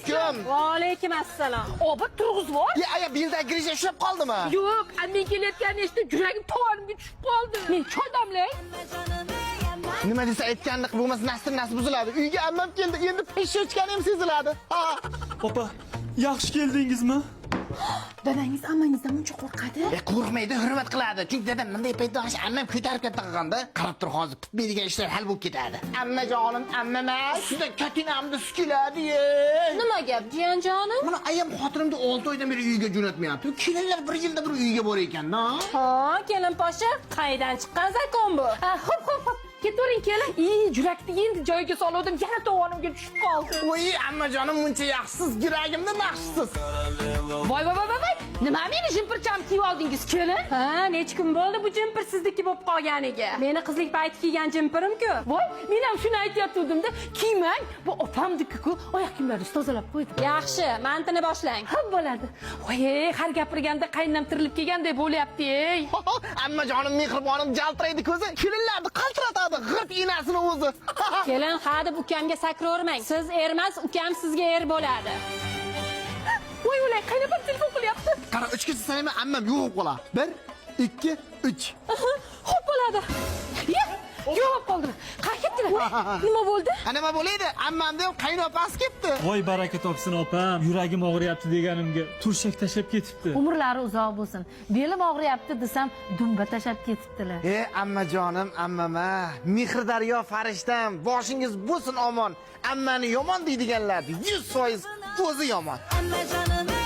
alaykum. Va alaykum assalom. Obod turg'izvor. Aya bilda girish ushlab qoldimi? Yo'q, men kelayotganini eshitib yuragim tovonimga tushib qoldi. Men choy damlay. Nima desa aytganlik bo'lmasa nasib buziladi. Uyga ammam keldi, endi peshochkanim seziladi. Opa, yaxshi keldingizmi? Dadangiz ammangizdan muncha qo'rqadi. Qo'rqmaydi, hurmat qiladi. Chunki dadam bunday paytda ammam ko'tarib katta qilganda, qarab tur hozir bitmaydigan ishlar hal bo'lib ketadi. Ammajonim, ammamas, juda katinamni sukiladi. Nima gap, jiyanjonim? Mana ayam xotinimni 6 oydan beri uyga jo'natmayapti. Kelinlar bir yilda bir uyga bor ekan-da. Ha, kelin poshsha, qaydan chiqqan zakon bu? Hop. Ketavering kelin. Jurakni endi joyiga soldim, yana tovonimga tushib qoldi. Voy, ammajonim muncha yaxshisiz, yuragimda naqshsiz. Voy. Nima meni jimpercham kiyib oldingiz kelin? Ha, necha kun bo'ldi bu jimper sizniki bo'lib qolganiga? Meni qizlik payti kiygan jimperim-ku. Voy, men ham shuni aytayotgandim-da, kiymang. Bu opamniki-ku, oyoq kiyimlaringizni tozalab qo'ydim. Yaxshi, mantini boshlang. Ha, bo'ladi. Voy, har gapirganda qaynam tirilib kelgandek bo'lyapti-ey. Ammajonim mehribonim jaltiraydi ko'zi, kelinlarni qaltiratadi, g'irt enasini o'zi. Kelin, ha deb ukamga sakravermang. Siz ermas, ukam sizga er bo'ladi. Voy, qaynopam telefon qilyapti. Qara 3 kecha sanayman, ammam yo'q qola. 1 2 3. Xo'p bo'ladi. Yo'q qoldi. Qayerdalar? Nima bo'ldi? Nima bo'ladi? Ammamda ham qaynopasi ketdi. Voy baraka topsin opam, yuragim og'riyapti deganimga turshak tashab ketibdi. Umrlari uzoq bo'lsin. Belim og'riyapti desam, dumba tashab ketibdilar. Ammajonim, ammama, Mehrdaryo farishtam, boshingiz bo'lsin omon. Ammani yomon deydiganlar 100% o'zi yomon. Amma canım